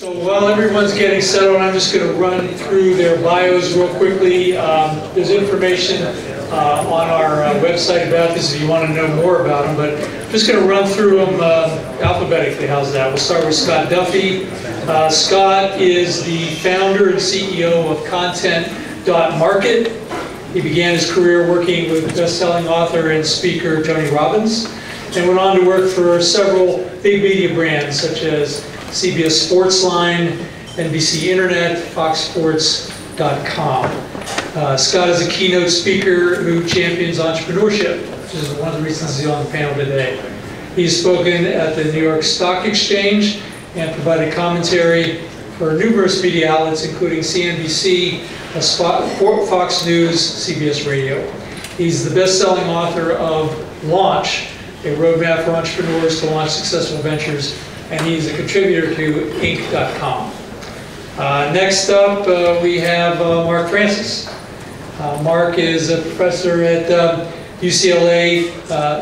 So while everyone's getting settled, I'm just going to run through their bios real quickly. There's information on our website about this if you want to know more about them, but I'm just going to run through them alphabetically. How's that? We'll start with Scott Duffy. Scott is the founder and CEO of Content.Market. He began his career working with best-selling author and speaker Tony Robbins, and went on to work for several big media brands such as CBS Sportsline, NBC Internet, FoxSports.com. Scott is a keynote speaker who champions entrepreneurship, which is one of the reasons he's on the panel today. He's spoken at the New York Stock Exchange and provided commentary for numerous media outlets, including CNBC, Fox News, CBS Radio. He's the best-selling author of Launch, a roadmap for entrepreneurs to launch successful ventures, and he's a contributor to Inc.com. Next up, we have Mark Francis. Mark is a professor at UCLA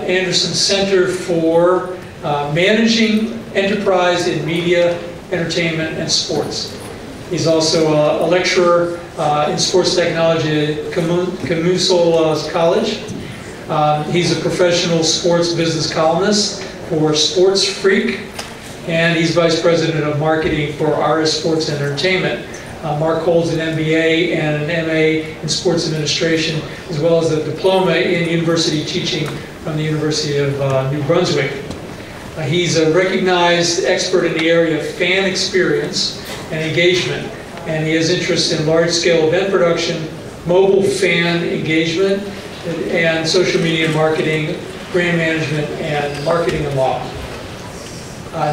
Anderson Center for Managing Enterprise in Media, Entertainment, and Sports. He's also a lecturer in sports technology at Kensel College. He's a professional sports business columnist for Sports Freak, and he's Vice President of Marketing for RS Sports and Entertainment. Mark holds an MBA and an MA in Sports Administration, as well as a diploma in university teaching from the University of New Brunswick. He's a recognized expert in the area of fan experience and engagement, and he has interest in large-scale event production, mobile fan engagement, and social media marketing, brand management, and marketing and law.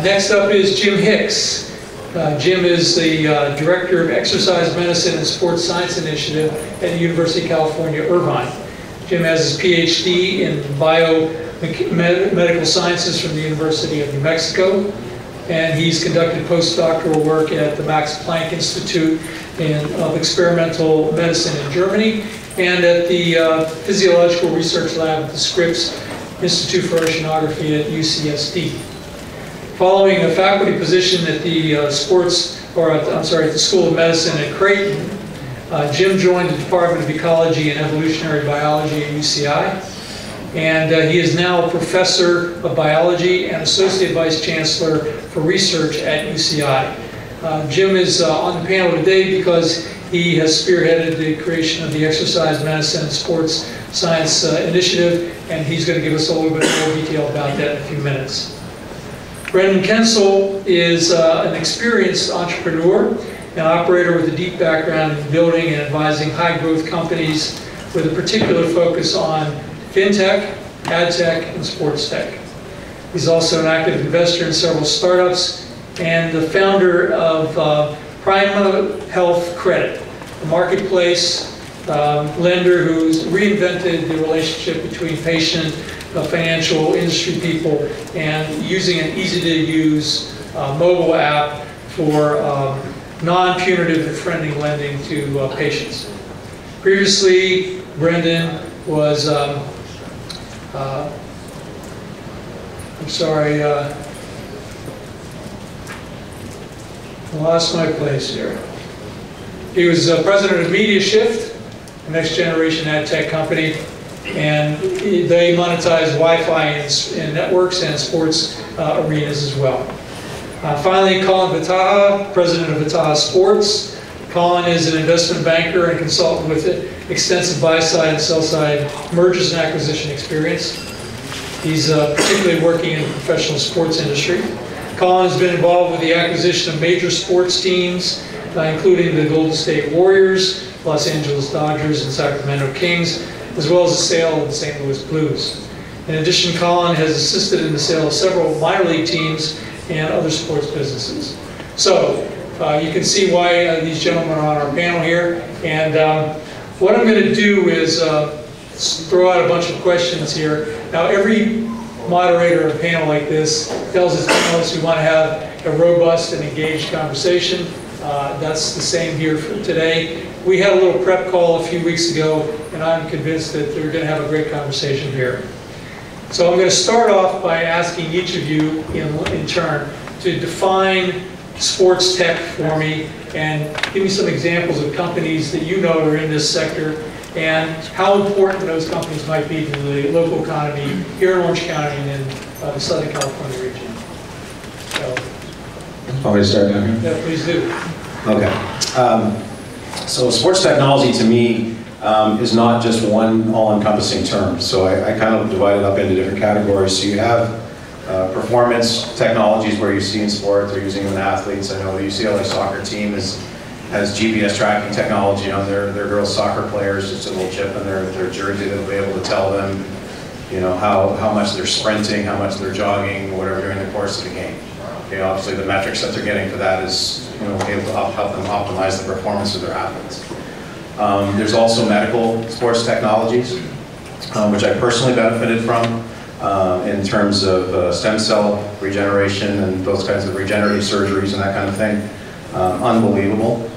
Next up is Jim Hicks. Jim is the Director of Exercise Medicine and Sports Science Initiative at the University of California, Irvine. Jim has his PhD in biomedical sciences from the University of New Mexico, and he's conducted postdoctoral work at the Max Planck Institute of Experimental Medicine in Germany, and at the Physiological Research Lab at the Scripps Institute for Oceanography at UCSD. Following a faculty position at the at the School of Medicine at Creighton, Jim joined the Department of Ecology and Evolutionary Biology at UCI, and he is now a professor of biology and associate vice chancellor for research at UCI. Jim is on the panel today because he has spearheaded the creation of the Exercise Medicine and Sports Science Initiative, and he's going to give us a little bit more detail about that in a few minutes. Brendon Kensel is an experienced entrepreneur and operator with a deep background in building and advising high-growth companies with a particular focus on fintech, ad tech, and sports tech. He's also an active investor in several startups and the founder of Prima Health Credit, a marketplace lender who's reinvented the relationship between patient, financial industry people, and using an easy-to-use mobile app for non-punitive and friendly lending to patients. Previously, Brendon was, I lost my place here. He was president of Media Shift, a next-generation ad tech company, and they monetize Wi-Fi in networks and sports arenas as well. Finally, Collin Vataha, president of Vataha Sports. Collin is an investment banker and consultant with extensive buy-side and sell-side mergers and acquisition experience. He's particularly working in the professional sports industry. Collin has been involved with the acquisition of major sports teams, including the Golden State Warriors, Los Angeles Dodgers, and Sacramento Kings, as well as the sale of the St. Louis Blues. In addition, Collin has assisted in the sale of several minor league teams and other sports businesses. So, you can see why these gentlemen are on our panel here. And what I'm going to do is throw out a bunch of questions here. Now, every moderator of a panel like this tells his panelists we want to have a robust and engaged conversation. That's the same here for today. We had a little prep call a few weeks ago, and I'm convinced that we're going to have a great conversation here. So I'm going to start off by asking each of you in turn to define sports tech for me, and give me some examples of companies that you know are in this sector and how important those companies might be to the local economy here in Orange County and in the Southern California region. So, want me to start down here? yeah, please do. Okay. So sports technology to me is not just one all-encompassing term. So I kind of divide it up into different categories. So you have performance technologies where you see in sport, they're using them in athletes. I know the UCLA soccer team has GPS tracking technology on their girls soccer players, just a little chip in their jersey that'll be able to tell them, you know, how much they're sprinting, how much they're jogging, whatever during the course of the game. Okay, obviously the metrics that they're getting for that is, you know, able to help them optimize the performance of their athletes. There's also medical sports technologies, which I personally benefited from in terms of stem cell regeneration and those kinds of regenerative surgeries and that kind of thing. Unbelievable.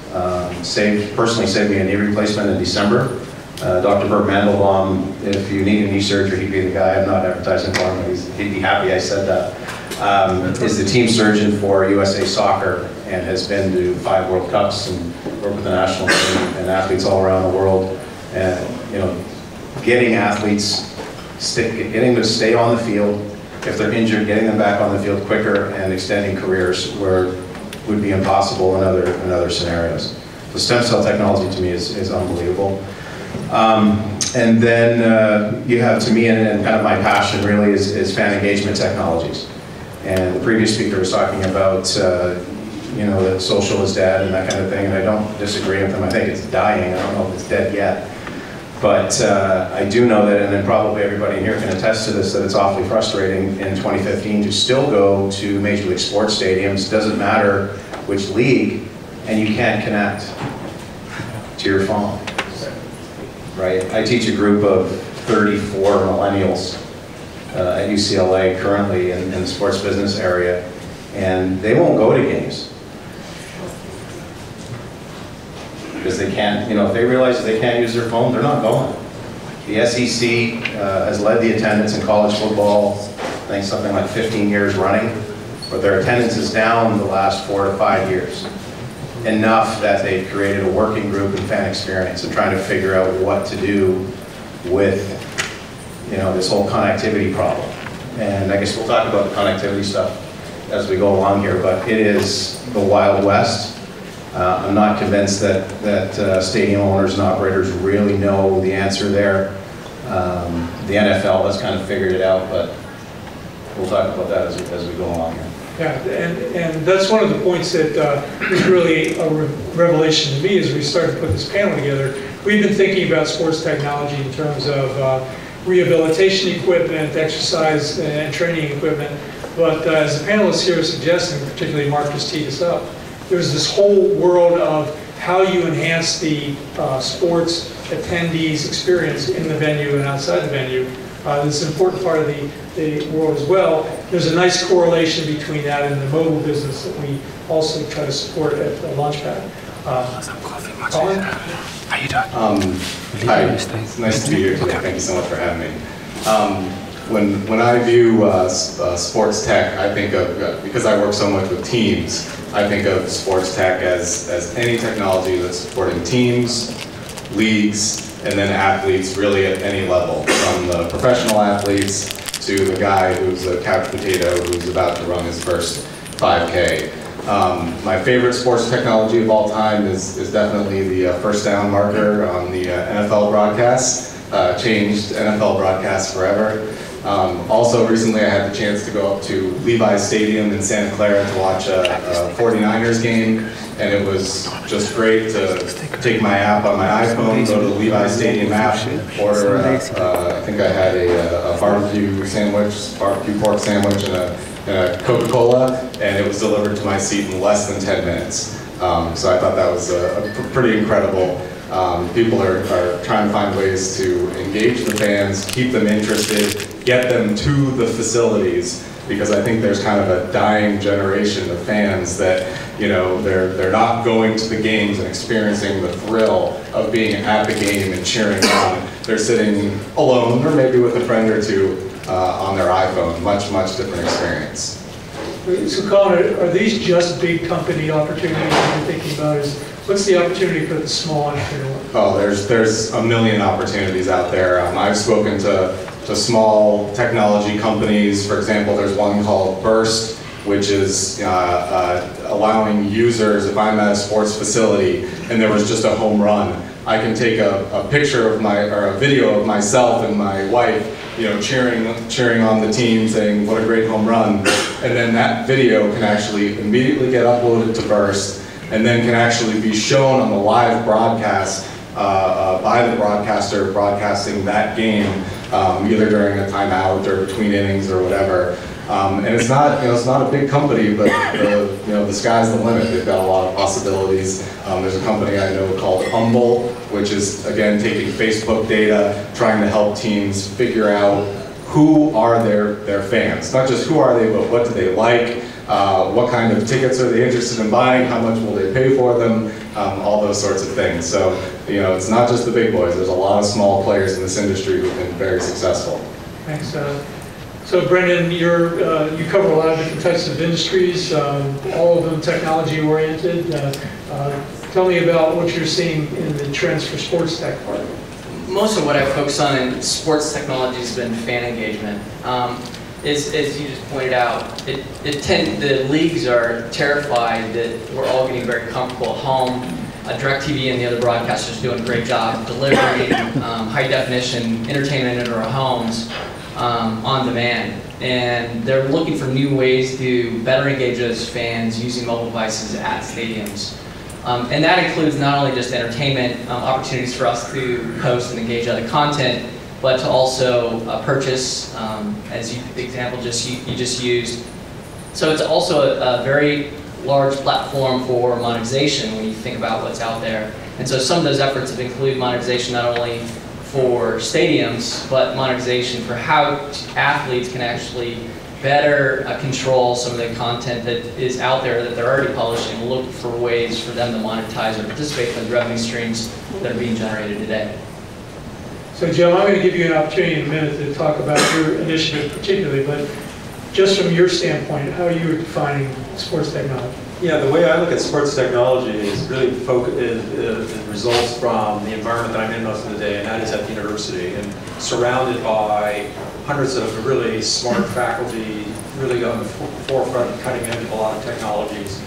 Personally saved me a knee replacement in December. Dr. Bert Mandelbaum, if you need a knee surgery, he'd be the guy. I'm not advertising for him, but he'd be happy I said that. Is the team surgeon for USA Soccer and has been to 5 World Cups and worked with the national team and athletes all around the world. And, you know, getting athletes, getting them to stay on the field. If they're injured, getting them back on the field quicker and extending careers where would be impossible in other scenarios. So stem cell technology to me is unbelievable. And then you have, to me, and kind of my passion really is fan engagement technologies. And the previous speaker was talking about, you know, that social is dead and that kind of thing, and I don't disagree with him. I think it's dying. I don't know if it's dead yet. But I do know that, and then probably everybody in here can attest to this, that it's awfully frustrating in 2015 to still go to Major League Sports stadiums, doesn't matter which league, and you can't connect to your phone, right? I teach a group of 34 millennials at UCLA currently in the sports business area, and they won't go to games. Because they can't, you know, if they realize that they can't use their phone, they're not going. The SEC has led the attendance in college football, I think something like 15 years running, but their attendance is down the last 4 to 5 years. Enough that they've created a working group and fan experience and trying to figure out what to do with, you know, this whole connectivity problem. And I guess we'll talk about the connectivity stuff as we go along here, but it is the Wild West. I'm not convinced that stadium owners and operators really know the answer there. The NFL has kind of figured it out, but we'll talk about that as we go along here. Yeah, and that's one of the points that was really a revelation to me as we started to put this panel together. We've been thinking about sports technology in terms of rehabilitation equipment, exercise and training equipment, but as the panelists here are suggesting, particularly Mark just teed us up, there's this whole world of how you enhance the sports attendees' experience in the venue and outside the venue. This is an important part of the world as well. There's a nice correlation between that and the mobile business that we also try to support at the Launchpad. Collin? How you doing? Hi, it's nice to be here today. Thank you so much for having me. When I view sports tech, I think of, because I work so much with teams, I think of sports tech as any technology that's supporting teams, leagues, and then athletes really at any level, from the professional athletes to the guy who's a couch potato who's about to run his first 5K. My favorite sports technology of all time is definitely the first down marker on the NFL broadcast. Changed NFL broadcasts forever. Also recently I had the chance to go up to Levi's Stadium in Santa Clara to watch a 49ers game, and it was just great to take my app on my iPhone, go to the Levi's Stadium app, order, I think I had a barbecue pork sandwich and a Coca-Cola, and it was delivered to my seat in less than 10 minutes. So I thought that was pretty incredible. People are trying to find ways to engage the fans, keep them interested, get them to the facilities, because I think there's kind of a dying generation of fans that, you know, they're not going to the games and experiencing the thrill of being at the game and cheering on. They're sitting alone or maybe with a friend or two on their iPhone. Much different experience. So Collin, are these just big company opportunities that you're thinking about? What's the opportunity for the small entrepreneur? Oh, there's a million opportunities out there. I've spoken to small technology companies. For example, there's one called Burst, which is allowing users, if I'm at a sports facility and there was just a home run, I can take a picture of or a video of myself and my wife, cheering on the team, saying what a great home run, and then that video can actually immediately get uploaded to Burst, and then can actually be shown on the live broadcast by the broadcaster broadcasting that game, either during a timeout or between innings or whatever. And it's not, it's not a big company, but the sky's the limit. They've got a lot of possibilities. There's a company I know called Humble, which is again taking Facebook data, trying to help teams figure out who are their fans. Not just who are they, but what do they like? What kind of tickets are they interested in buying? How much will they pay for them? All those sorts of things. So it's not just the big boys. There's a lot of small players in this industry who've been very successful. Thanks. So Brendon, you cover a lot of different types of industries, all of them technology oriented. Tell me about what you're seeing in the trends for sports tech part. Most of what I focus on in sports technology has been fan engagement. As you just pointed out, the leagues are terrified that we're all getting very comfortable at home. DirecTV and the other broadcasters doing a great job delivering high definition entertainment into our homes. On demand, and they're looking for new ways to better engage those fans using mobile devices at stadiums. And that includes not only just entertainment opportunities for us to post and engage other content, but to also purchase, as the example you just used. So it's also a very large platform for monetization when you think about what's out there. And so some of those efforts have included monetization not only for stadiums, but monetization for how athletes can actually better control some of the content that is out there that they're already publishing, and look for ways for them to monetize or participate in the revenue streams that are being generated today. So Joe, I'm going to give you an opportunity in a minute to talk about your initiative particularly, but just from your standpoint, how are you defining sports technology? Yeah, the way I look at sports technology is really it results from the environment that I'm in most of the day, and that is at the university, and surrounded by hundreds of really smart faculty, really on the forefront, cutting edge of a lot of technologies.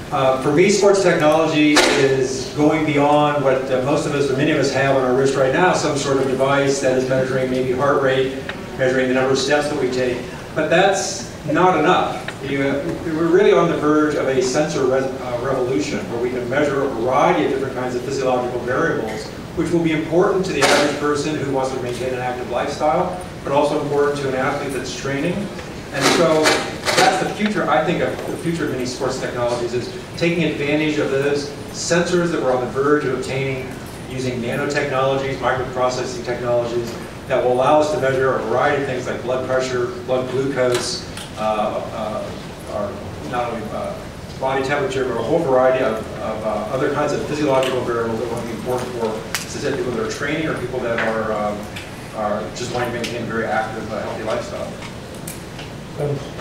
For me, sports technology is going beyond what most of us, or many of us, have on our wrist right now, some sort of device that is measuring maybe heart rate, measuring the number of steps that we take. But that's not enough. We're really on the verge of a sensor revolution where we can measure a variety of different kinds of physiological variables, which will be important to the average person who wants to maintain an active lifestyle, but also important to an athlete that's training. And so that's the future, I think, of the future of many sports technologies, is taking advantage of those sensors that we're on the verge of obtaining using nanotechnologies, microprocessing technologies, that will allow us to measure a variety of things like blood pressure, blood glucose, or not only body temperature, but a whole variety of other kinds of physiological variables that will be important for specific people that are training or people that are just wanting to maintain a very active, healthy lifestyle.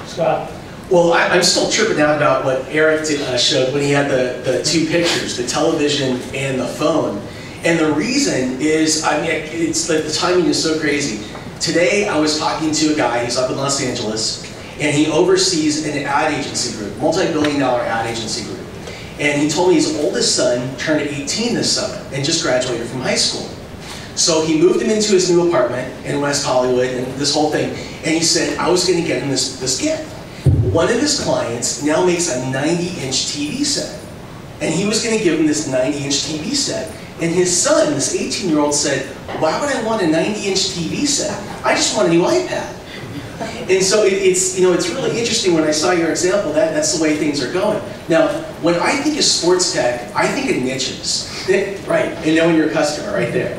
Scott? Well, I'm still tripping out about what Eric showed when he had the two pictures, the television and the phone. And the reason is, I mean, it's like the timing is so crazy. Today, I was talking to a guy, he's up in Los Angeles, and he oversees an ad agency group, multi-billion-dollar ad agency group. And he told me his oldest son turned 18 this summer and just graduated from high school. So he moved him into his new apartment in West Hollywood and this whole thing. And he said, I was going to get him this gift. One of his clients now makes a 90-inch TV set. And he was going to give him this 90-inch TV set. And his son, this 18-year-old, said, why would I want a 90-inch TV set? I just want a new iPad. And so it's really interesting when I saw your example, that's the way things are going. Now, when I think of sports tech, I think of niches. Right, and knowing your customer right there.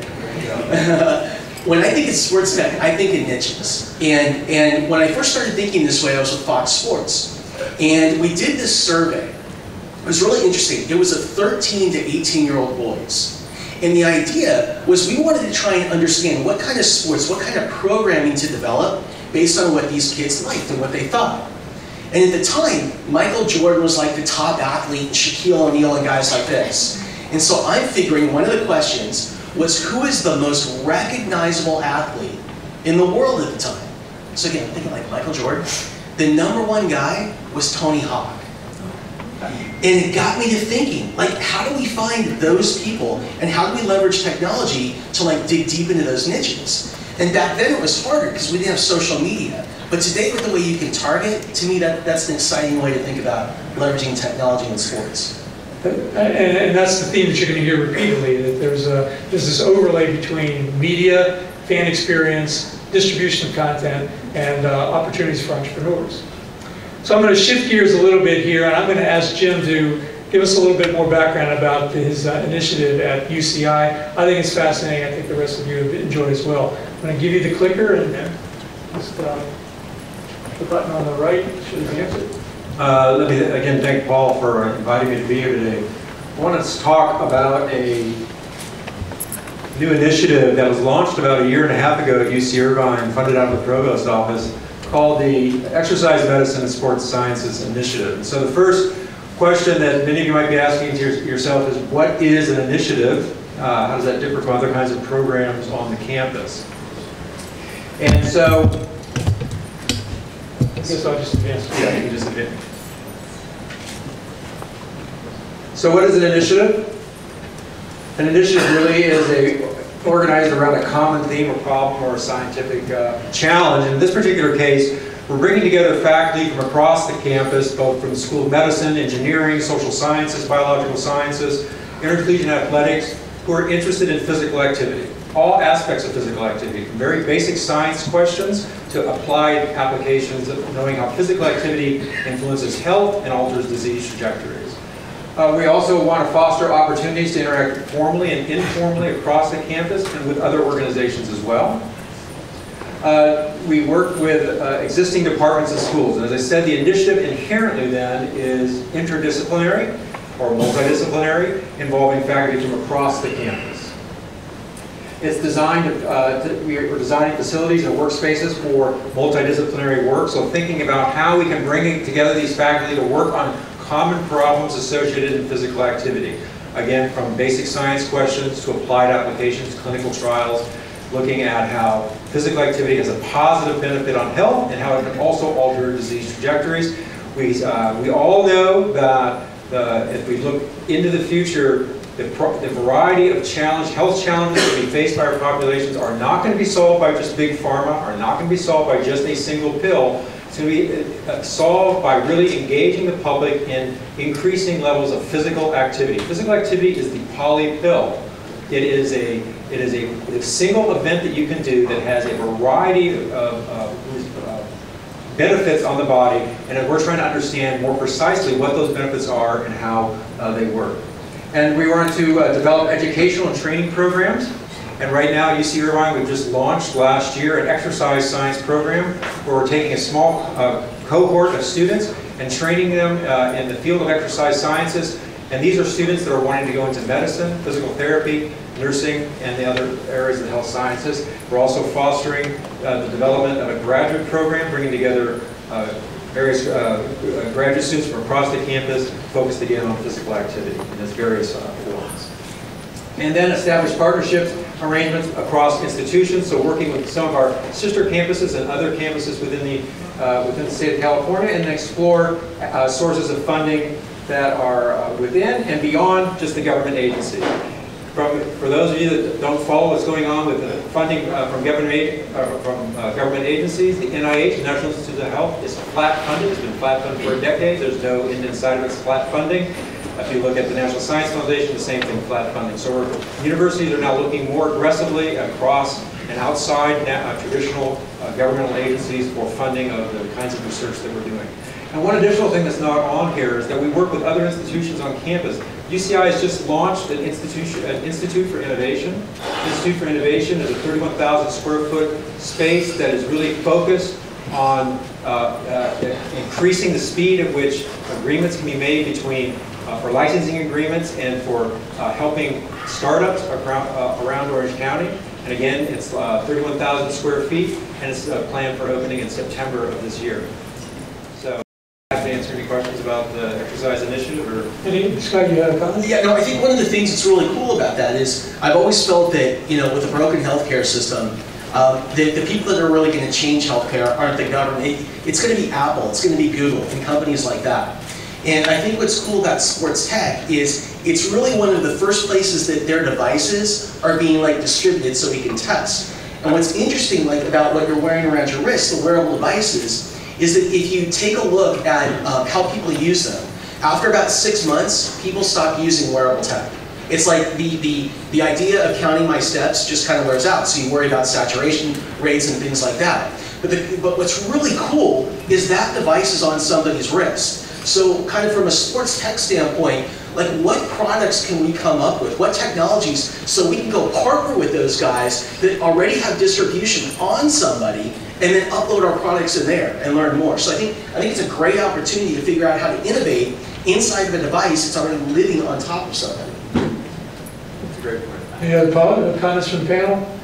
When I think of sports tech, I think of niches. And when I first started thinking this way, I was with Fox Sports. And we did this survey. It was really interesting. It was of 13 to 18-year-old boys. And the idea was we wanted to try and understand what kind of sports, what kind of programming to develop based on what these kids liked and what they thought. And at the time, Michael Jordan was like the top athlete, and Shaquille O'Neal and guys like this. And so I'm figuring one of the questions was, who is the most recognizable athlete in the world at the time? So again, thinking like Michael Jordan. The #1 guy was Tony Hawk. And it got me to thinking, like, how do we find those people, and how do we leverage technology to like dig deep into those niches? And back then it was harder because we didn't have social media. But today, with the way you can target, to me that's an exciting way to think about leveraging technology in sports. And that's the theme that you're going to hear repeatedly, that there's this overlay between media, fan experience, distribution of content, and opportunities for entrepreneurs. So I'm going to shift gears a little bit here, and I'm going to ask Jim to give us a little bit more background about his initiative at UCI. I think it's fascinating. I think the rest of you have enjoyed as well. I'm going to give you the clicker, and just the button on the right should advance it. Let me again thank Paul for inviting me to be here today. I want to talk about a new initiative that was launched about 1.5 years ago at UC Irvine, funded out of the Provost Office, called the Exercise Medicine and Sports Sciences Initiative. And so the first question that many of you might be asking yourself is, what is an initiative? How does that differ from other kinds of programs on the campus? And so, I guess I'll just advance. yeah, you can just advance. So what is an initiative? An initiative really is organized around a common theme or problem or a scientific challenge. In this particular case, we're bringing together faculty from across the campus, both from the School of Medicine, Engineering, Social Sciences, Biological Sciences, Intercollegiate Athletics, who are interested in physical activity. All aspects of physical activity, from very basic science questions to applied applications of knowing how physical activity influences health and alters disease trajectories. We also want to foster opportunities to interact formally and informally across the campus and with other organizations as well. We work with existing departments and schools. And as I said, the initiative inherently then is interdisciplinary or multidisciplinary, involving faculty from across the campus. It's designed we're designing facilities and workspaces for multidisciplinary work, so thinking about how we can bring together these faculty to work on common problems associated in physical activity. Again, from basic science questions to applied applications, clinical trials, looking at how physical activity has a positive benefit on health and how it can also alter disease trajectories. We all know that if we look into the future, the variety of health challenges that we face by our populations are not going to be solved by just big pharma, are not going to be solved by just a single pill. It's going to be solved by really engaging the public in increasing levels of physical activity. Physical activity is the poly pill. It is a single event that you can do that has a variety of benefits on the body, and we're trying to understand more precisely what those benefits are and how they work. And we want to develop educational and training programs. And right now at UC Irvine, we've just launched last year an exercise science program where we're taking a small cohort of students and training them in the field of exercise sciences. And these are students that are wanting to go into medicine, physical therapy, nursing, and the other areas of the health sciences. We're also fostering the development of a graduate program, bringing together various graduate students from across the campus focused again on physical activity in its various forms. And then establish partnerships, arrangements across institutions, so working with some of our sister campuses and other campuses within the state of California, and then explore sources of funding that are within and beyond just the government agency. For those of you that don't follow what's going on with the funding from government agencies, the NIH, the National Institutes of Health, is flat funded. It's been flat funded for a decade. There's no end in sight of its flat funding. If you look at the National Science Foundation, the same thing, flat funding. So universities are now looking more aggressively across and outside traditional governmental agencies for funding of the kinds of research that we're doing. And one additional thing that's not on here is that we work with other institutions on campus. UCI has just launched an Institute for Innovation. Institute for Innovation is a 31,000 square foot space that is really focused on increasing the speed at which agreements can be made between for licensing agreements and for helping startups around Orange County. And again, it's 31,000 square feet, and it's planned for opening in September of this year. So. about the exercise initiative, or? Scott, you had a comment? Yeah, no, I think one of the things that's really cool about that is I've always felt that, you know, with a broken healthcare system, the people that are really going to change healthcare aren't the government. It's going to be Apple, it's going to be Google, and companies like that. And I think what's cool about sports tech is it's really one of the first places that their devices are being like distributed so we can test. And what's interesting like about what you're wearing around your wrist, the wearable devices, is that if you take a look at how people use them, after about 6 months, people stop using wearable tech. It's like the idea of counting my steps just kind of wears out, so you worry about saturation rates and things like that. But what's really cool is that device is on somebody's wrist. So kind of from a sports tech standpoint, like what products can we come up with? What technologies so we can go partner with those guys that already have distribution on somebody and then upload our products in there and learn more. So I think it's a great opportunity to figure out how to innovate inside of a device that's already living on top of somebody. That's a great point. Any other comments from the panel?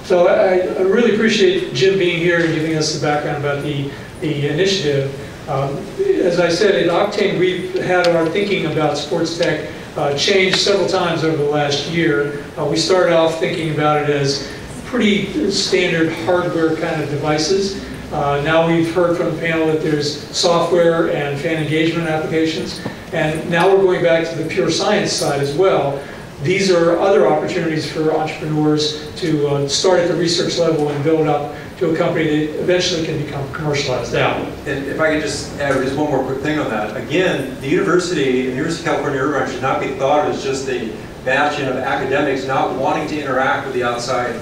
So I really appreciate Jim being here and giving us the background about the initiative. As I said, at OCTANE, we've had our thinking about sports tech changed several times over the last year. We started off thinking about it as pretty standard hardware kind of devices. Now we've heard from the panel that there's software and fan engagement applications. And now we're going back to the pure science side as well. These are other opportunities for entrepreneurs to start at the research level and build up to a company that eventually can become commercialized out. And if I could just add just one more quick thing on that. Again, the University of California, Irvine should not be thought of as just a bastion of academics not wanting to interact with the outside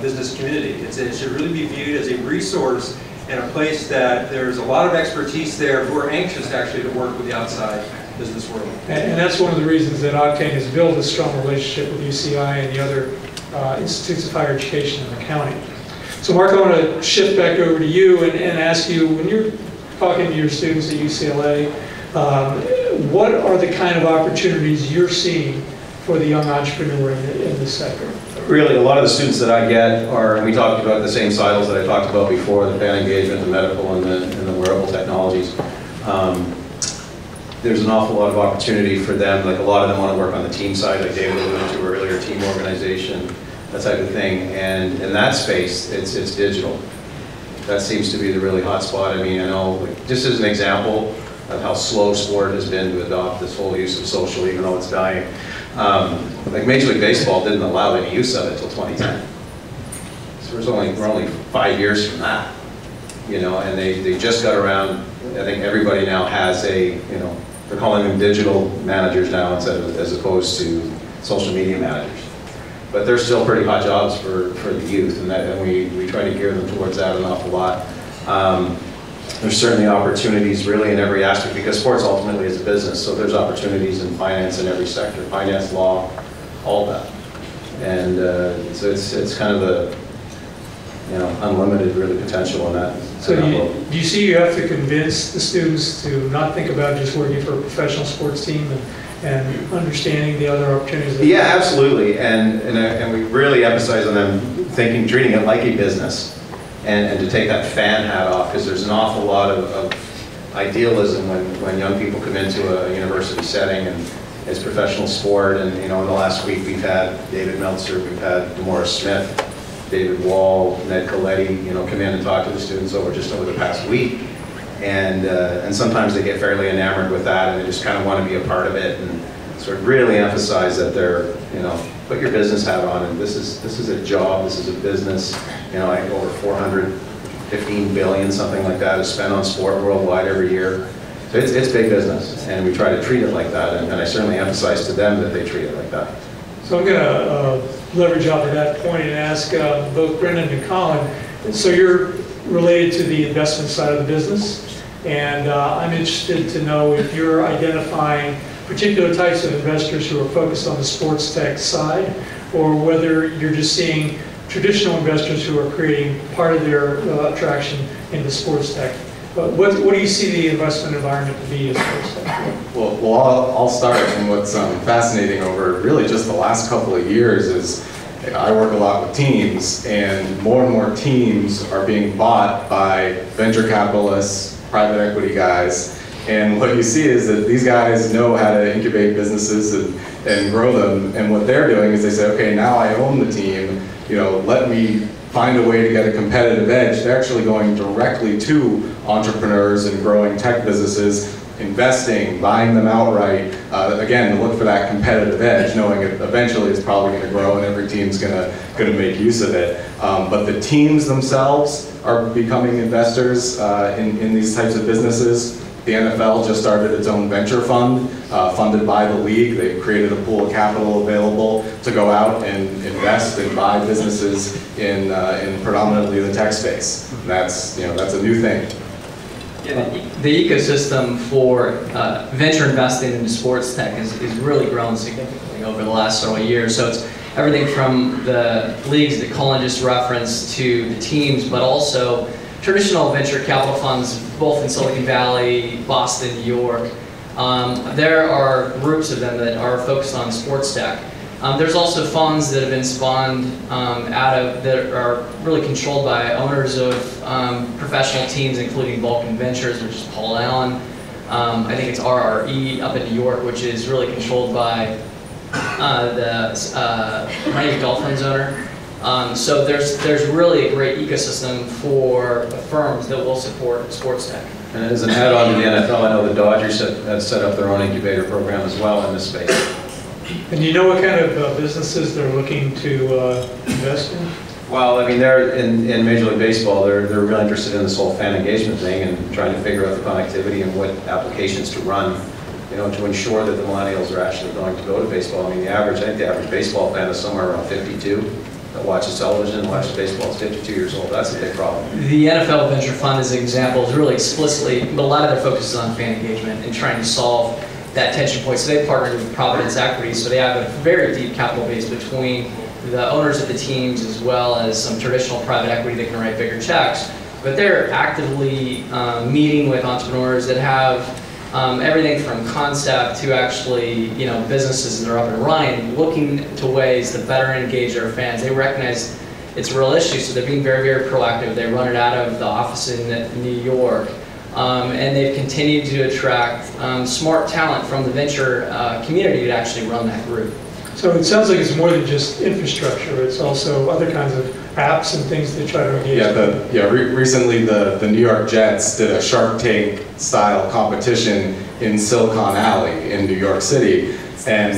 business community. It should really be viewed as a resource and a place that there's a lot of expertise there who are anxious actually to work with the outside business world. And that's one of the reasons that OCTANE has built a strong relationship with UCI and the other institutes of higher education in the county. So Mark, I want to shift back over to you and ask you, when you're talking to your students at UCLA, what are the kind of opportunities you're seeing for the young entrepreneur in this sector? Really, a lot of the students that I get are, and we talked about the same silos that I talked about before, the fan engagement, the medical, and the wearable technologies. There's an awful lot of opportunity for them. Like a lot of them want to work on the team side, like David alluded to earlier, team organization, that type of thing. And in that space, it's digital. That seems to be the really hot spot. I mean, I know, like, just as an example of how slow sport has been to adopt this whole use of social, even though it's dying. Like Major League Baseball didn't allow any use of it until 2010. So we're only 5 years from that, you know, and they just got around. I think everybody now has a, you know, they're calling them digital managers now as opposed to social media managers. But they're still pretty hot jobs for the youth, and we try to gear them towards that an awful lot. There's certainly opportunities really in every aspect, because sports ultimately is a business, so there's opportunities in finance in every sector, finance, law, all that. And so it's kind of the, you know, unlimited really potential in that. So do you see you have to convince the students to not think about just working for a professional sports team and understanding the other opportunities? Yeah, absolutely. And we really emphasize on them treating it like a business. And to take that fan hat off, because there's an awful lot of idealism when young people come into a university setting and it's professional sport. And you know, in the last week we've had David Meltzer, we've had DeMaurice Smith, David Wall, Ned Coletti, you know, come in and talk to the students over the past week. And sometimes they get fairly enamored with that, and they just kind of want to be a part of it, and sort of really emphasize that they're, you know, put your business hat on, and this is a job, this is a business. You know, I think over 415 billion, something like that, is spent on sport worldwide every year. So it's big business, and we try to treat it like that, and I certainly emphasize to them that they treat it like that. So I'm going to leverage off of that point and ask both Brendon and Collin. So you're related to the investment side of the business, and I'm interested to know if you're identifying particular types of investors who are focused on the sports tech side, or whether you're just seeing traditional investors who are creating part of their attraction into sports tech. But what do you see the investment environment to be as sports tech? Well, I'll start. And what's fascinating over really just the last couple of years is I work a lot with teams, and more teams are being bought by venture capitalists, private equity guys, And what you see is that these guys know how to incubate businesses and grow them. And what they're doing is they say, okay, now I own the team, let me find a way to get a competitive edge. They're actually going directly to entrepreneurs and growing tech businesses, investing, buying them outright, again, to look for that competitive edge, knowing it eventually it's probably going to grow and every team's going to make use of it. But the teams themselves are becoming investors in these types of businesses. The NFL just started its own venture fund, funded by the league. They created a pool of capital available to go out and invest and buy businesses in predominantly the tech space. And that's a new thing. Yeah, the ecosystem for venture investing into sports tech is really grown significantly over the last several years. So it's everything from the leagues that Collin just referenced to the teams, but also traditional venture capital funds, both in Silicon Valley, Boston, New York. There are groups of them that are focused on sports tech. There's also funds that have been spawned that are really controlled by owners of professional teams, including Vulcan Ventures, which is Paul Allen. I think it's RRE up in New York, which is really controlled by the Miami Dolphins owner. So there's really a great ecosystem for firms that will support sports tech. And as an add-on to the NFL, I know the Dodgers have set up their own incubator program as well in this space. And you know what kind of businesses they're looking to invest in? Well, I mean, they're in Major League Baseball, they're really interested in this whole fan engagement thing and trying to figure out the connectivity and what applications to run, to ensure that the millennials are actually going to go to baseball. I mean, I think the average baseball fan is somewhere around 52 that watches television and watches baseball is 52 years old. That's a big problem. The NFL Venture Fund, as an example, is really explicitly, but a lot of their focus is on fan engagement and trying to solve that tension point. So they partnered with Providence Equity, so they have a very deep capital base between the owners of the teams as well as some traditional private equity that can write bigger checks. But they're actively meeting with entrepreneurs that have everything from concept to actually, businesses that are up and running, looking to ways to better engage their fans. They recognize it's a real issue, so they're being very, very proactive. They run it out of the office in New York. And they've continued to attract smart talent from the venture community to actually run that group. So it sounds like it's more than just infrastructure. It's also other kinds of apps and things they try to engage. Recently the New York Jets did a Shark Tank style competition in Silicon Alley in New York City. And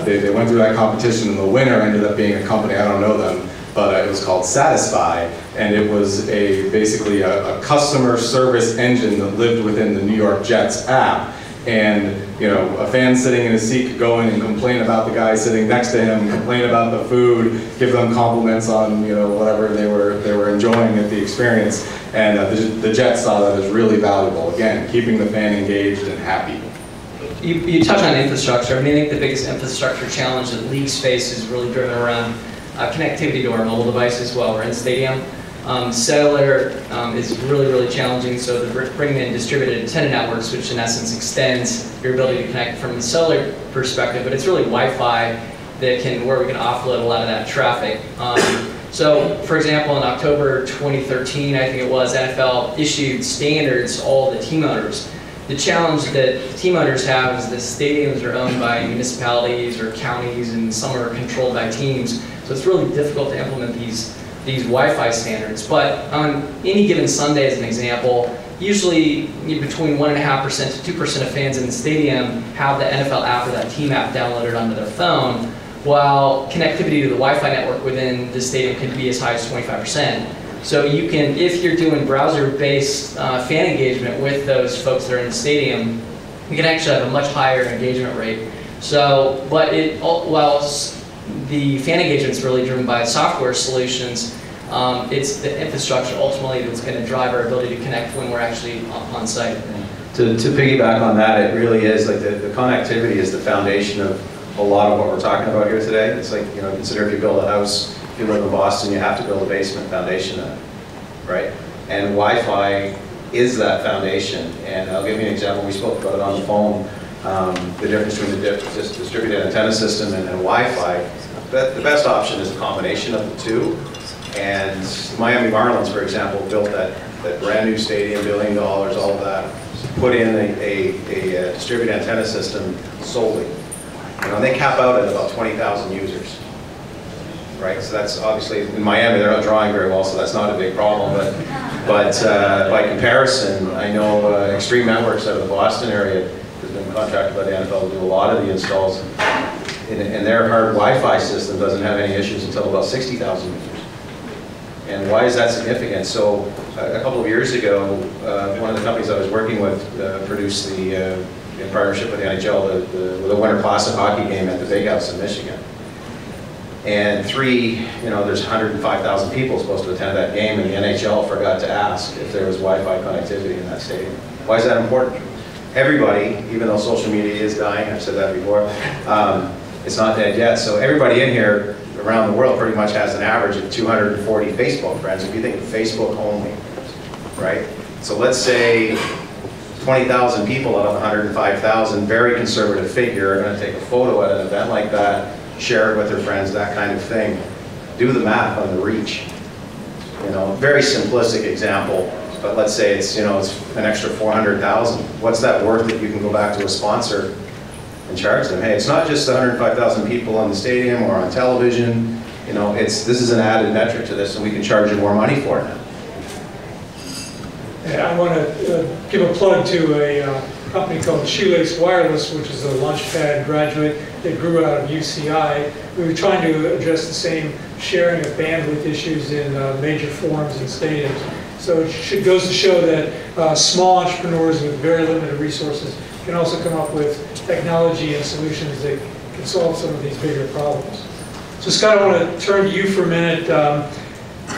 they went through that competition, and the winner ended up being a company, I don't know them, but it was called Satisfy, and it was basically a customer service engine that lived within the New York Jets app. And a fan sitting in his seat could go in and complain about the guy sitting next to him, complain about the food, give them compliments on whatever they were enjoying at the experience. And the Jets saw that as really valuable. Again, keeping the fan engaged and happy. You touch on infrastructure. I think the biggest infrastructure challenge that leagues face is really driven around connectivity to our mobile devices while we're in stadium. Cellular is really, really challenging, so they're bringing in distributed antenna networks, which in essence extends your ability to connect from the cellular perspective, but it's really Wi-Fi where we can offload a lot of that traffic. So, for example, in October 2013, I think it was, NFL issued standards to all the team owners. The challenge that the team owners have is the stadiums are owned by municipalities or counties, and some are controlled by teams, so it's really difficult to implement these Wi-Fi standards. But on any given Sunday, as an example, usually between 1.5% to 2% of fans in the stadium have the NFL app or that team app downloaded onto their phone, while connectivity to the Wi-Fi network within the stadium can be as high as 25%. So you can, if you're doing browser-based fan engagement with those folks that are in the stadium, you can actually have a much higher engagement rate. So, but while the fan engagement is really driven by software solutions, it's the infrastructure ultimately that's going to drive our ability to connect when we're actually on site. To piggyback on that, it really is like the connectivity is the foundation of a lot of what we're talking about here today. It's like, consider if you build a house, if you live in Boston, you have to build a basement foundation in it, right? And Wi-Fi is that foundation. And I'll give you an example. We spoke about it on the phone. The difference between the distributed antenna system and Wi-Fi. The best option is a combination of the two. And Miami Marlins, for example, built that brand new stadium, $1 billion, all of that. put in a distributed antenna system solely. And they cap out at about 20,000 users. Right, so that's obviously, in Miami they're not drawing very well, so that's not a big problem, but by comparison, I know Extreme Networks out of the Boston area has been contracted by the NFL to do a lot of the installs, and their hard Wi-Fi system doesn't have any issues until about 60,000 users. And why is that significant? So a couple of years ago, one of the companies I was working with produced in partnership with the NHL, the Winter Classic hockey game at the Big House in Michigan. And there's 105,000 people supposed to attend that game, and the NHL forgot to ask if there was Wi-Fi connectivity in that stadium. Why is that important? Everybody, even though social media is dying, I've said that before, it's not dead yet, so everybody in here around the world pretty much has an average of 240 Facebook friends, if you think of Facebook only, right? So let's say 20,000 people out of 105,000, very conservative figure, are going to take a photo at an event like that, share it with their friends, that kind of thing. Do the math on the reach. Very simplistic example, but let's say it's an extra 400,000. What's that worth that you can go back to a sponsor and charge them? Hey, it's not just 105,000 people on the stadium or on television. This is an added metric to this, and we can charge you more money for it now. And I want to give a plug to a company called Shoelace Wireless, which is a Launchpad graduate that grew out of UCI. We were trying to address the same sharing of bandwidth issues in major forums and stadiums. So it goes to show that small entrepreneurs with very limited resources can also come up with technology and solutions that can solve some of these bigger problems. So Scott, I want to turn to you for a minute.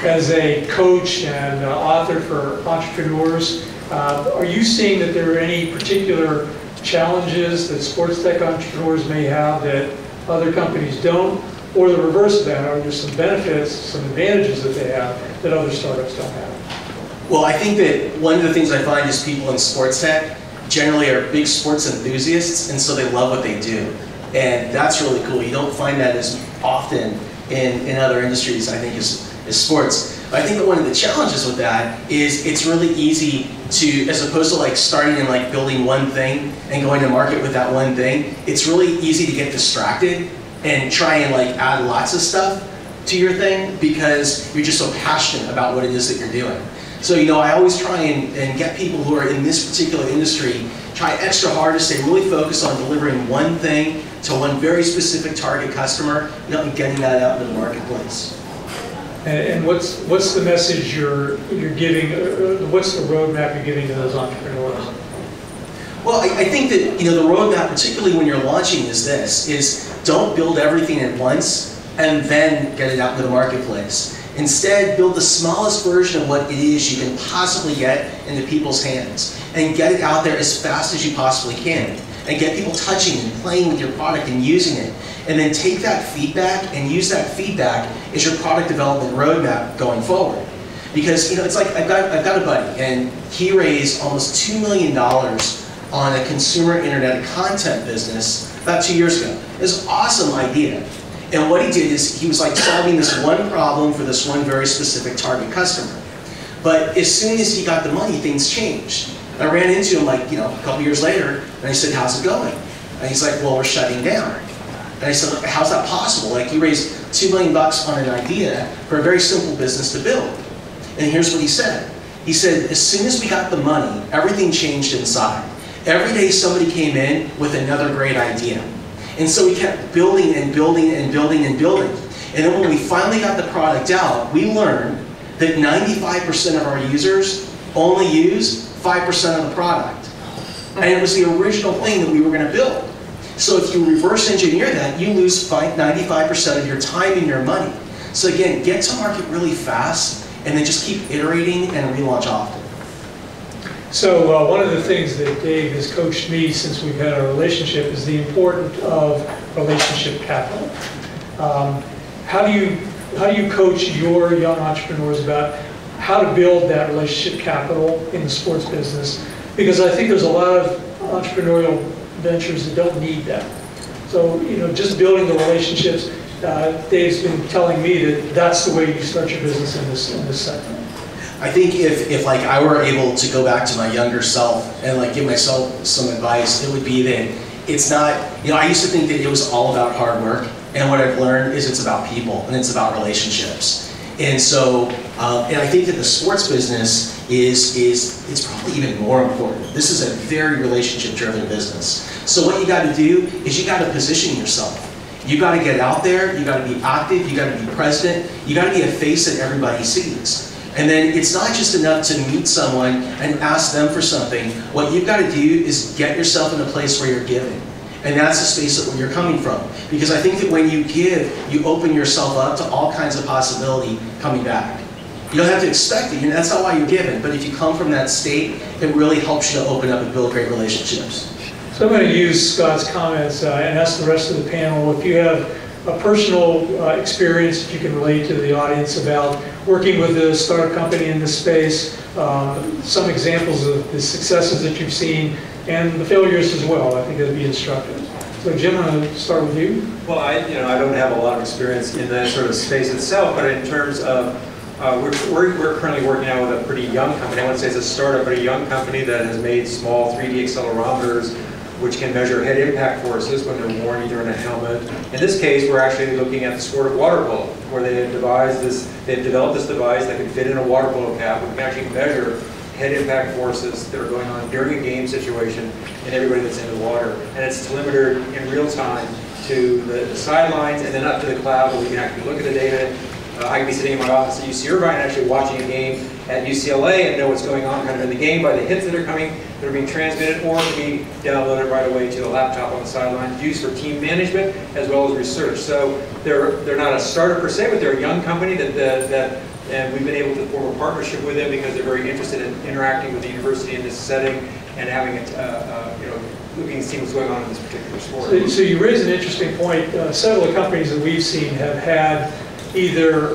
As a coach and author for entrepreneurs, are you seeing that there are any particular challenges that sports tech entrepreneurs may have that other companies don't, or the reverse of that? Are there some benefits, some advantages that they have that other startups don't have? Well, I think that one of the things I find is people in sports tech generally are big sports enthusiasts, and so they love what they do. And that's really cool. You don't find that as often in other industries, I think, as sports. But I think that one of the challenges with that is it's really easy to, as opposed to starting and building one thing and going to market with that one thing, it's really easy to get distracted and try and add lots of stuff to your thing because you're just so passionate about what it is that you're doing. So, I always try and get people who are in this particular industry, try extra hard to stay really focused on delivering one thing to one very specific target customer, and getting that out into the marketplace. And what's the message you're giving? What's the roadmap you're giving to those entrepreneurs? Well, I think that the roadmap, particularly when you're launching, is this: don't build everything at once and then get it out into the marketplace. Instead, build the smallest version of what it is you can possibly get into people's hands, and get it out there as fast as you possibly can, and get people touching and playing with your product and using it. And then take that feedback and use that feedback as your product development roadmap going forward. Because it's like I've got a buddy, and he raised almost $2 million on a consumer internet content business about 2 years ago. It was an awesome idea. And what he did is he was solving this one problem for this one very specific target customer. But as soon as he got the money, things changed. And I ran into him a couple years later, and I said, "How's it going?" And he's like, "Well, we're shutting down." And I said, "How's that possible? You raised $2 million on an idea for a very simple business to build." And here's what he said. He said, "As soon as we got the money, everything changed inside. Every day somebody came in with another great idea. And so we kept building and building and building and building. And then when we finally got the product out, we learned that 95% of our users only use 5% of the product. And it was the original thing that we were going to build. So if you reverse engineer that, you lose 95% of your time and your money. So again, get to market really fast, and then just keep iterating and relaunch often." So one of the things that Dave has coached me since we've had our relationship is the importance of relationship capital. How do you coach your young entrepreneurs about how to build that relationship capital in the sports business? Because I think there's a lot of entrepreneurial ventures that don't need that. So just building the relationships. Dave's been telling me that that's the way you start your business in this sector. I think if like I were able to go back to my younger self and like give myself some advice, it would be that it's not, I used to think that it was all about hard work, and what I've learned is it's about people and it's about relationships. And so, and I think that the sports business it's probably even more important. This is a very relationship-driven business. So what you got to do is you got to position yourself. You got to get out there, you got to be active, you got to be present, you got to be a face that everybody sees. And then it's not just enough to meet someone and ask them for something. What you've got to do is get yourself in a place where you're giving. And that's the space that you're coming from. Because I think that when you give, you open yourself up to all kinds of possibility coming back. You don't have to expect it, that's not why you're giving. But if you come from that state, it really helps you to open up and build great relationships. So I'm going to use Scott's comments and ask the rest of the panel if you have a personal experience that you can relate to the audience about working with a startup company in this space, some examples of the successes that you've seen and the failures as well. I think that'd be instructive. So Jim, I'm going to start with you. Well, I don't have a lot of experience in that sort of space itself, but in terms of we're currently working out with a pretty young company. I wouldn't say it's a startup, but a young company that has made small 3D accelerometers which can measure head impact forces when they're worn either in a helmet. In this case, we're actually looking at the sport of water polo, where they've developed this device that can fit in a water polo cap. We can actually measure head impact forces that are going on during a game situation and everybody that's in the water. And it's telemetered in real time to the sidelines and then up to the cloud where we can actually look at the data. I can be sitting in my office at UC Irvine actually watching a game at UCLA and know what's going on kind of in the game by the hits that are coming, that are being transmitted, or can be downloaded right away to the laptop on the sideline, used for team management as well as research. So they're not a startup per se, but they're a young company and we've been able to form a partnership with them because they're very interested in interacting with the university in this setting and having looking to see what's going on in this particular sport. So you raise an interesting point. Several companies that we've seen have had either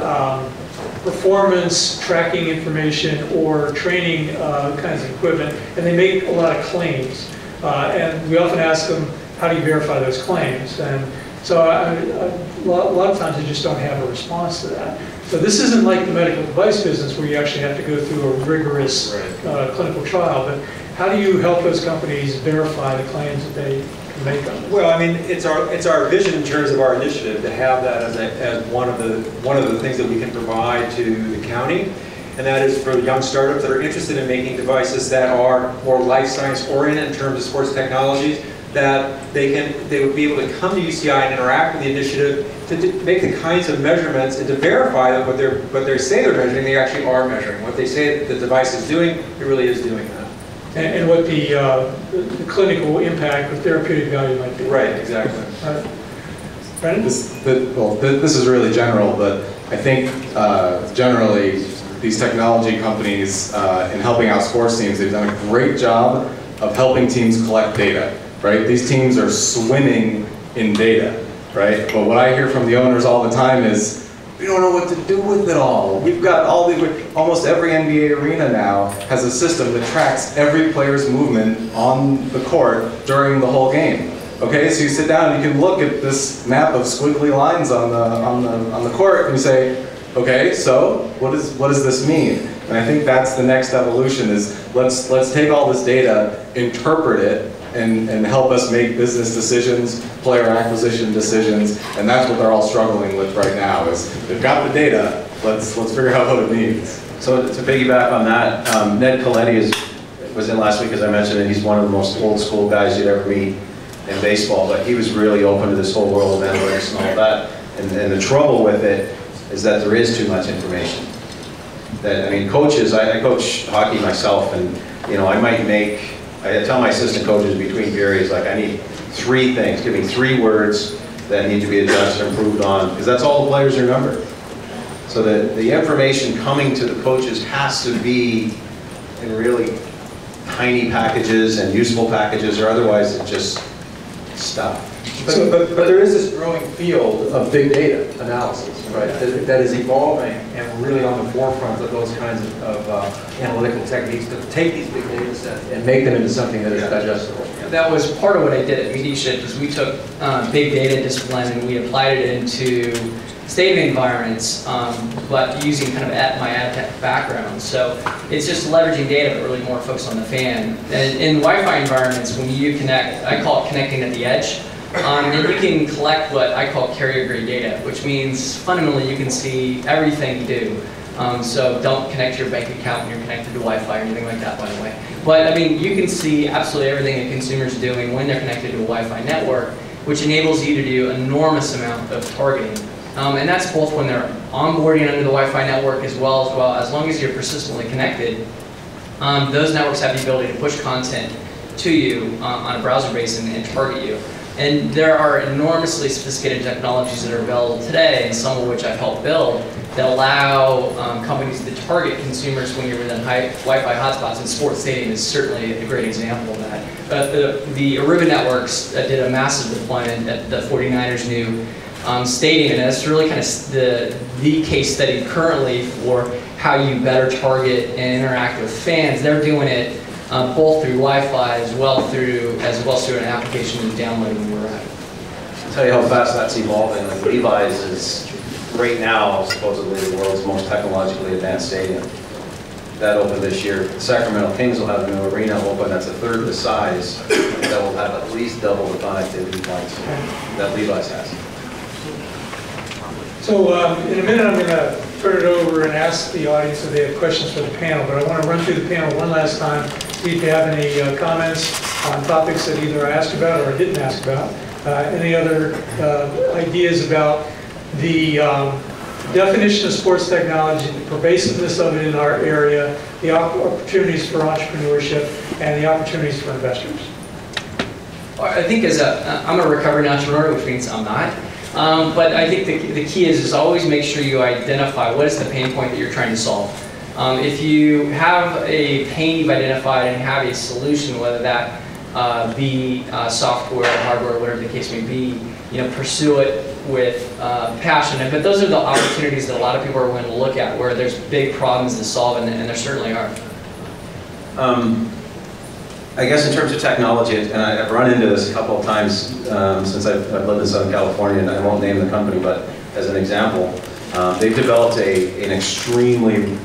performance tracking information or training kinds of equipment, and they make a lot of claims. And we often ask them, how do you verify those claims? And so a lot of times they just don't have a response to that. So this isn't like the medical device business where you actually have to go through a rigorous clinical trial, but how do you help those companies verify the claims that they can make on this? Well, I mean, it's our vision in terms of our initiative to have that as one of the things that we can provide to the county, and that is for young startups that are interested in making devices that are more life science oriented in terms of sports technologies, that they would be able to come to UCI and interact with the initiative to make the kinds of measurements and to verify that what they say they're measuring, they actually are measuring. What they say that the device is doing, it really is doing that. And what the clinical impact or therapeutic value might be. Right, exactly. Brendon? This is really general, but I think generally these technology companies in helping out sports teams, they've done a great job of helping teams collect data. Right? These teams are swimming in data, right? But what I hear from the owners all the time is, we don't know what to do with it all. We've got almost every NBA arena now has a system that tracks every player's movement on the court during the whole game. Okay, so you sit down and you can look at this map of squiggly lines on the court and you say, okay, so what does this mean? And I think that's the next evolution is let's take all this data, interpret it, and help us make business decisions, player acquisition decisions, and that's what they're all struggling with right now is they've got the data, let's figure out what it means. So to piggyback on that, Ned Coletti was in last week, as I mentioned, and he's one of the most old school guys you'd ever meet in baseball, but he was really open to this whole world of analytics and all that. And the trouble with it is that there is too much information. Coaches, I coach hockey myself, and I tell my assistant coaches between periods, like, I need 3 things. Give me 3 words that need to be adjusted or improved on, because that's all the players remember. So the information coming to the coaches has to be in really tiny packages and useful packages, or otherwise it's just stuff. But there is this growing field of big data analysis, right, that is evolving, and we're really on the forefront of those kinds of analytical techniques to take these big data sets and make them into something that is digestible. That was part of what I did at Media Shift, is we took big data discipline and we applied it into stadium environments, but using kind of my ad tech background. So it's just leveraging data, but really more focused on the fan. And in Wi-Fi environments, when you connect, I call it connecting at the edge. And you can collect what I call carrier-grade data, which means fundamentally you can see everything you do. So don't connect your bank account when you're connected to Wi-Fi or anything like that, by the way. But I mean, you can see absolutely everything a consumer's doing when they're connected to a Wi-Fi network, which enables you to do an enormous amount of targeting. And that's both when they're onboarding under the Wi-Fi network as long as you're persistently connected. Those networks have the ability to push content to you on a browser base and target you. And there are enormously sophisticated technologies that are available today, and some of which I've helped build, that allow companies to target consumers when you're within Wi-Fi hotspots, and Sports Stadium is certainly a great example of that. The Aruba Networks did a massive deployment at the 49ers' new stadium, and that's really kind of the case study currently for how you better target and interact with fans. They're doing it both through Wi-Fi as well through an application you download when you're at. I'll tell you how fast that's evolving. Like Levi's is right now supposedly the world's most technologically advanced stadium. That opened this year. The Sacramento Kings will have a new arena open that's a third the size that will have at least double the connectivity points that Levi's has. So in a minute I'm going to turn it over and ask the audience if they have questions for the panel, but I want to run through the panel one last time, see if you have any comments on topics that either I asked about or I didn't ask about. Any other ideas about the definition of sports technology, the pervasiveness of it in our area, the opportunities for entrepreneurship, and the opportunities for investors? Well, I think I'm a recovering entrepreneur, which means I'm not. But I think the key is always make sure you identify what is the pain point that you're trying to solve. If you have a pain you've identified and have a solution, whether that be software, hardware, whatever the case may be, pursue it with passion. But those are the opportunities that a lot of people are willing to look at, where there's big problems to solve, and there certainly are. I guess in terms of technology, and I've run into this a couple of times since I've lived in Southern California, and I won't name the company, but as an example, they've developed an extremely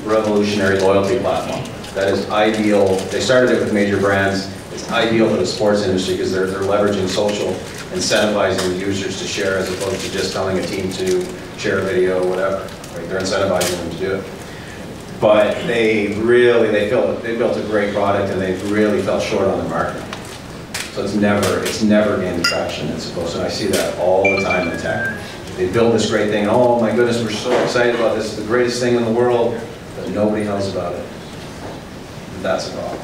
revolutionary loyalty platform that is ideal. They started it with major brands. It's ideal for the sports industry because they're leveraging social, incentivizing users to share as opposed to just telling a team to share a video or whatever. Right? They're incentivizing them to do it. But they built a great product, and they've really fell short on the market. So it's never gained the traction it's supposed to. And I see that all the time in tech. They build this great thing, and oh my goodness, we're so excited about this, it's the greatest thing in the world, but nobody knows about it. And that's a problem.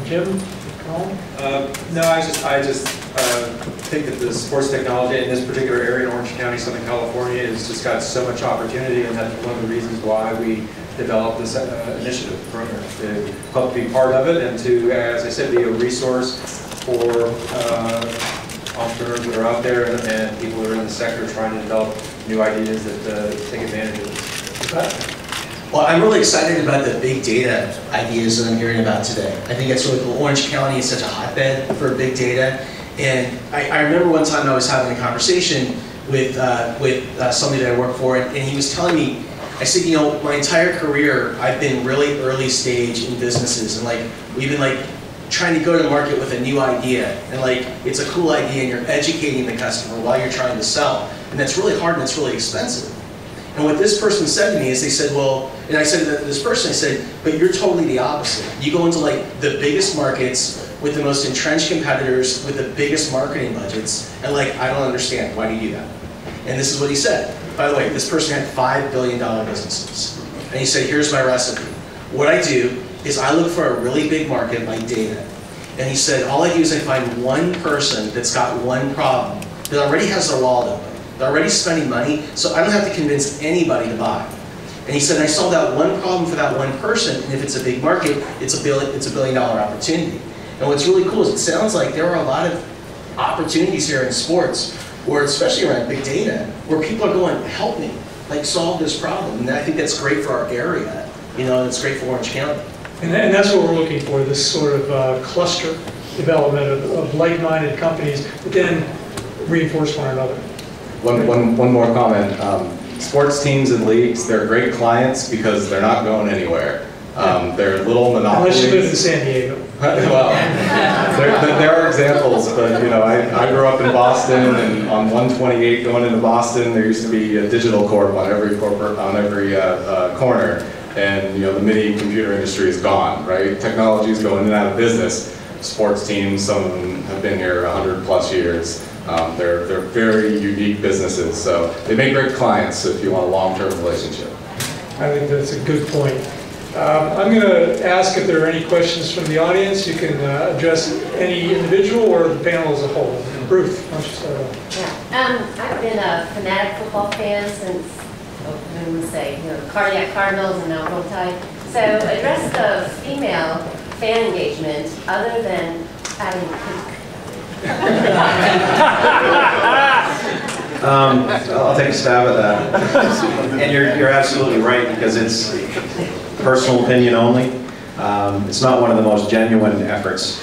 Jim? Colin? No, I just think that the sports technology in this particular area in Orange County, Southern California, has just got so much opportunity, and that's one of the reasons why we developed this initiative program, to help be part of it and to, as I said, be a resource for entrepreneurs that are out there and people that are in the sector trying to develop new ideas that take advantage of it. Well, I'm really excited about the big data ideas that I'm hearing about today. I think it's really cool. Orange County is such a hotbed for big data. And I remember one time I was having a conversation with somebody that I work for, and he was telling me, I said, my entire career, I've been really early stage in businesses, and we've been trying to go to market with a new idea, and it's a cool idea, and you're educating the customer while you're trying to sell, and that's really hard and it's really expensive. And what this person said to me is, they said, and I said to this person, I said, but you're totally the opposite. You go into the biggest markets with the most entrenched competitors with the biggest marketing budgets, and I don't understand, why do you do that? And this is what he said. By the way, this person had $5 billion businesses. And he said, here's my recipe. What I do is I look for a really big market like data. And he said, all I do is I find one person that's got one problem that already has their wallet open. They're already spending money, so I don't have to convince anybody to buy. And he said, I solve that one problem for that one person, and if it's a big market, it's a $1 billion opportunity. And what's really cool is it sounds like there are a lot of opportunities here in sports, or especially around big data, where people are going, help me, solve this problem. And I think that's great for our area, and it's great for Orange County. And that's what we're looking for, this sort of cluster development of like-minded companies that then reinforce one another. One more comment. Sports teams and leagues, they're great clients because they're not going anywhere. They're little monopolies. Unless you live in San Diego. Well, there are examples, but you know, I grew up in Boston, and on 128 going into Boston, there used to be a digital corp on every corner, and you know, the mini computer industry is gone, right? Technology is going in and out of business. Sports teams, some of them have been here 100+ years. They're very unique businesses, so they make great clients if you want a long-term relationship. I think that's a good point. I'm going to ask if there are any questions from the audience. You can address any individual or the panel as a whole. Ruth, why don't you start off? Yeah, I've been a fanatic football fan since, I'm going to say, you know, Cardiac Cardinals and now Roll Tide. So address the female fan engagement other than adding I'll take a stab at that. And you're absolutely right, because it's personal opinion only. It's not one of the most genuine efforts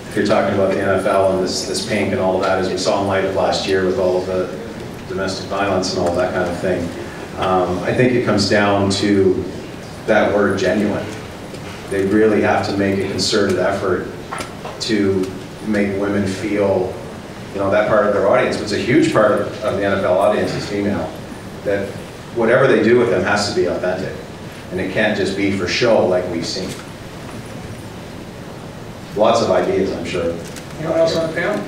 if you're talking about the NFL and this pink and all of that, as we saw in light of last year with all of the domestic violence and all that kind of thing. I think it comes down to that word genuine. They really have to make a concerted effort to make women feel, you know, that part of their audience, which is a huge part of the NFL audience is female, that whatever they do with them has to be authentic. And it can't just be for show like we've seen. Lots of ideas, I'm sure. Anyone else on the panel?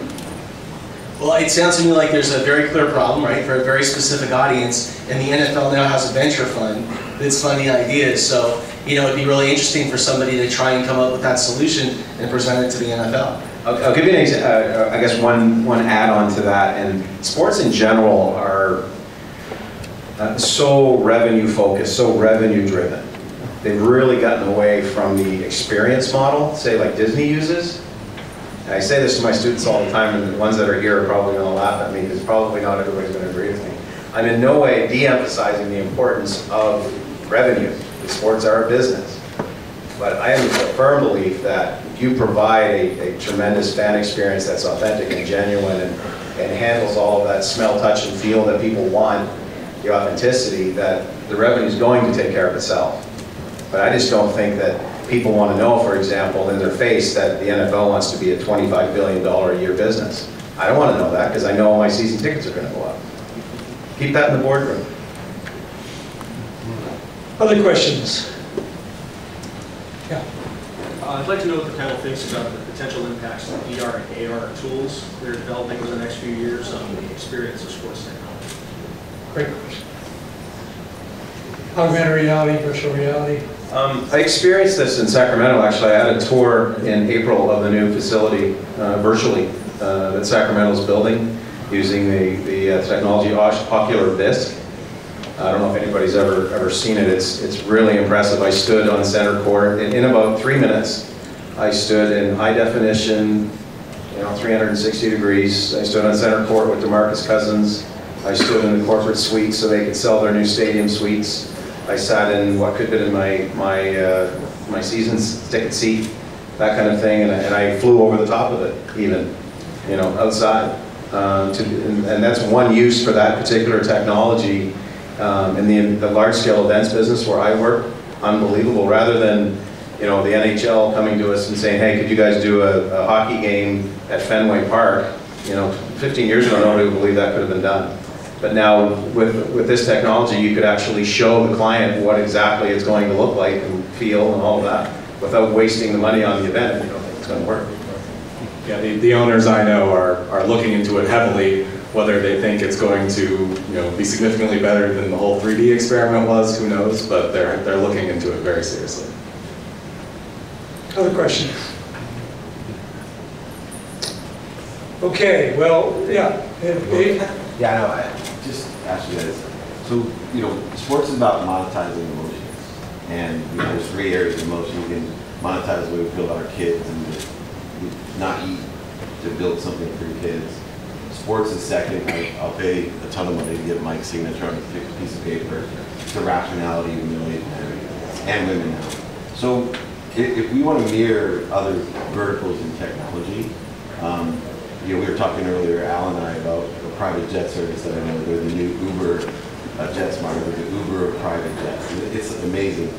Well, it sounds to me like there's a very clear problem, right, for a very specific audience, and the NFL now has a venture fund that's funding ideas. So, you know, it'd be really interesting for somebody to try and come up with that solution and present it to the NFL. I'll give you an example, I guess one add-on to that, and sports in general are so revenue focused, so revenue driven. They've really gotten away from the experience model, say like Disney uses. And I say this to my students all the time, and the ones that are here are probably going to laugh at me, because probably not everybody's going to agree with me. I'm in no way de-emphasizing the importance of revenue. Sports are a business. But I am a firm belief that if you provide a tremendous fan experience that's authentic and genuine and handles all of that smell, touch, and feel that people want, the authenticity, that the revenue is going to take care of itself. But I just don't think that people want to know, for example, in their face that the NFL wants to be a $25 billion a year business. I don't want to know that, because I know my season tickets are going to go up. Keep that in the boardroom. Other questions? Yeah. I'd like to know what the panel thinks about the potential impacts of VR and AR tools that are developing over the next few years on the experience of sports technology. Great question. Augmented reality, virtual reality. I experienced this in Sacramento, actually. I had a tour in April of the new facility virtually that Sacramento's building using the technology Ocular Disc. I don't know if anybody's ever seen it. It's really impressive. I stood on center court, and in about 3 minutes, I stood in high definition, 360 degrees. I stood on center court with DeMarcus Cousins. I stood in the corporate suite so they could sell their new stadium suites. I sat in what could have been my season ticket seat, that kind of thing, and I flew over the top of it, even, outside. And that's one use for that particular technology. In the large-scale events business where I work, unbelievable. Rather than, the NHL coming to us and saying, hey, could you guys do a hockey game at Fenway Park? 15 years ago, nobody would believe that could have been done. But now, with this technology, you could actually show the client what exactly it's going to look like and feel and all of that without wasting the money on the event if you don't think it's going to work. Yeah, the owners I know are looking into it heavily. Whether they think it's going to be significantly better than the whole 3D experiment was, who knows? But they're looking into it very seriously. Other questions? Okay, well, yeah. Dave? Yeah, I know. I just ask you guys. So, sports is about monetizing emotions. And there's 3 areas of emotion. You can monetize the way we feel about our kids and just not eat to build something for your kids. Sports is second. I'll pay a ton of money to get Mike's signature on a piece of paper. It's the rationality of million and women now. So if we want to mirror other verticals in technology, we were talking earlier, Al and I, about a private jet service that I know. They're the new Uber JetSmart, or the Uber of private jets. It's amazing.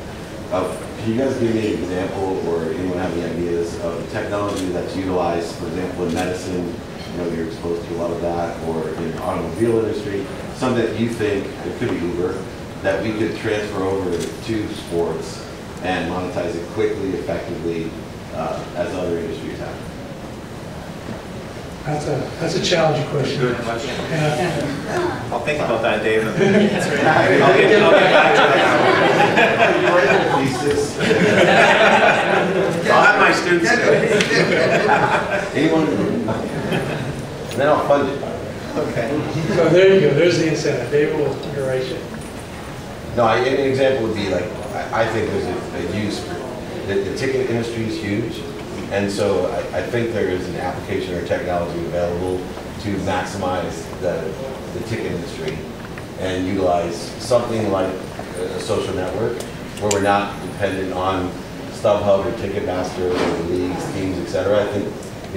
Can you guys give me an example, or anyone have any ideas of technology that's utilized, for example, in medicine? You're exposed to a lot of that, or in the automobile industry, something that you think, it could be Uber, that we could transfer over to sports and monetize it quickly, effectively, as other industries have? That's a challenging question. Good question. Yeah. I'll think about that, Dave. I'll have my students do it. Anyone? And then I'll fund it. Okay. So there you go. There's the incentive. Dave will underwrite it. No, an example would be like, I think there's a use for, the ticket industry is huge. And so I think there is an application or technology available to maximize the ticket industry and utilize something like a social network where we're not dependent on StubHub or Ticketmaster or leagues, teams, etc. I think,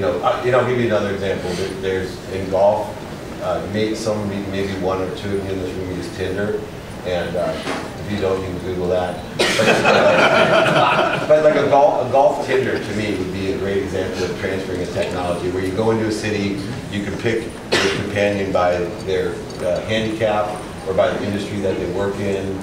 I'll give you another example. There's in golf, maybe one or two of you in this room use Tinder, and if you don't, you can Google that. But like a golf Tinder to me would be a great example of transferring a technology where you go into a city, you can pick your companion by their handicap or by the industry that they work in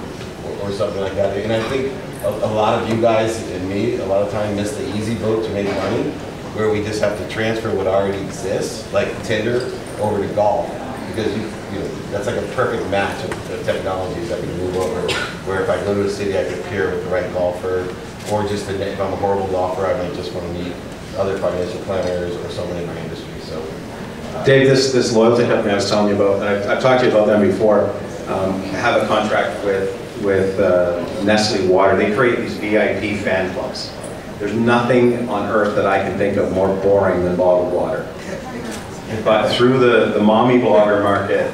or something like that. And I think a lot of you guys and me a lot of time miss the easy boat to make money, where we just have to transfer what already exists, like Tinder, over to golf, because that's like a perfect match of technologies that can move over, where if I go to a city, I could pair with the right golfer, or just if I'm a horrible golfer, I might just want to meet other financial planners or someone in my industry. So, Dave, this loyalty company I was telling you about, and I've talked to you about them before, have a contract with Nestle Water. They create these VIP fan clubs. There's nothing on earth that I can think of more boring than bottled water. But through the mommy blogger market,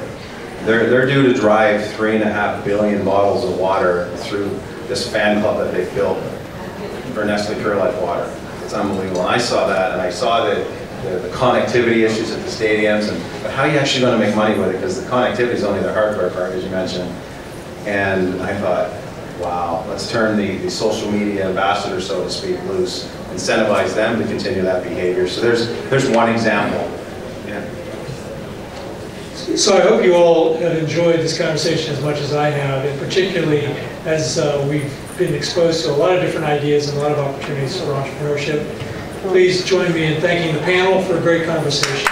they're due to drive 3.5 billion bottles of water through this fan club that they've built for Nestle Pure Life water. It's unbelievable. And I saw that, and I saw the connectivity issues at the stadiums, but how are you actually going to make money with it? Because the connectivity is only the hardware part, as you mentioned. And I thought, wow, let's turn the social media ambassadors, so to speak, loose, incentivize them to continue that behavior. So there's one example. Yeah. So I hope you all have enjoyed this conversation as much as I have, and particularly as we've been exposed to a lot of different ideas and a lot of opportunities for entrepreneurship. Please join me in thanking the panel for a great conversation.